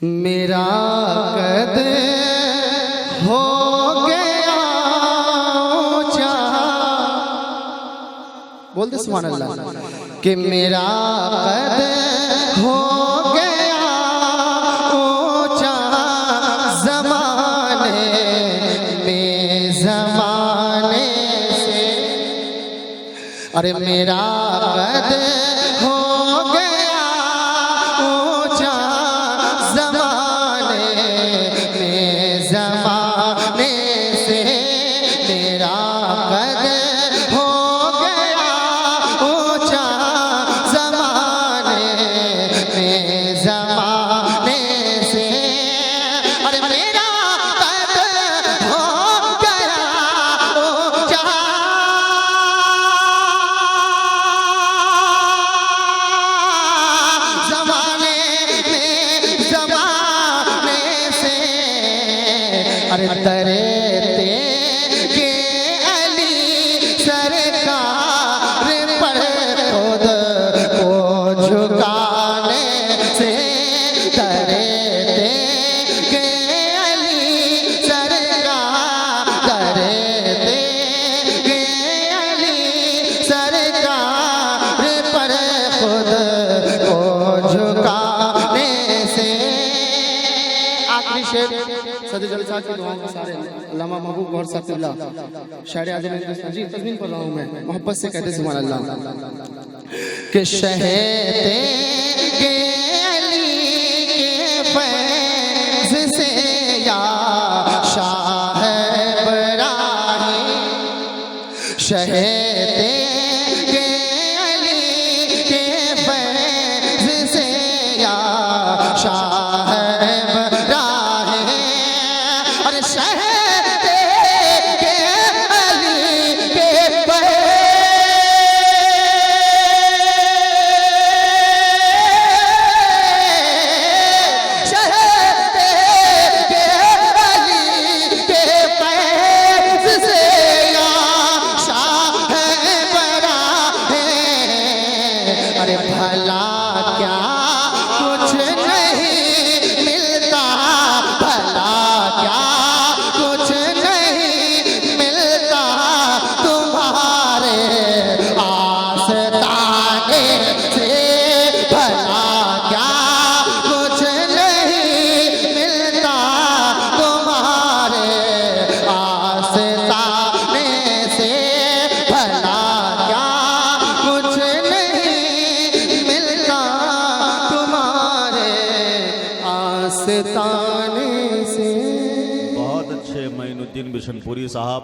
मेरा कद हो गया ऊंचा, बोल दे सुभान अल्लाह। कि मेरा कद हो गया ऊंचा ज़माने में ज़माने से। अरे मेरा कद हो गया ऊंचा ज़माने में ज़माने से। मेरा कद हो गया ऊंचा ज़माने में ज़माने से। अरे मेरा कद हो गया ऊंचा ज़माने में ज़माने से। अरे तरते के अली सरकार पर खुद को झुकाने से। तरते के अली सरकार, तरते के अली सरकार पर खुद को झुकाने से। आखिरी शेर सदर जलसा की दुआओं के सारे अल्लामा महबूब गौर साहब क़िबला शायर आज़म हिंदुस्तान जी तज़मीन पढ़ रहा हूँ मैं, मोहब्बत से कहते सुभान अल्लाह। कि शहदे के अली के फैज़ से या शाह इब्राहीम, शहदे के अली के फैज़ से या शाह इब्राहीम। अरे शहदे के अली के फैज़, शहदे के अली के फैज़ से या शाह इब्राहीम। अरे भला क्या कुछ नहीं मिलता, भला क्या कुछ नहीं मिलता तुम्हारे आस्ताने से। भला क्या कुछ नहीं मिलता तुम्हारे आस्ताने से। भला क्या कुछ नहीं मिलता तुम्हारे आस्ताने से। बहुत अच्छे मोइनुद्दीन बिशनपुरी साहब।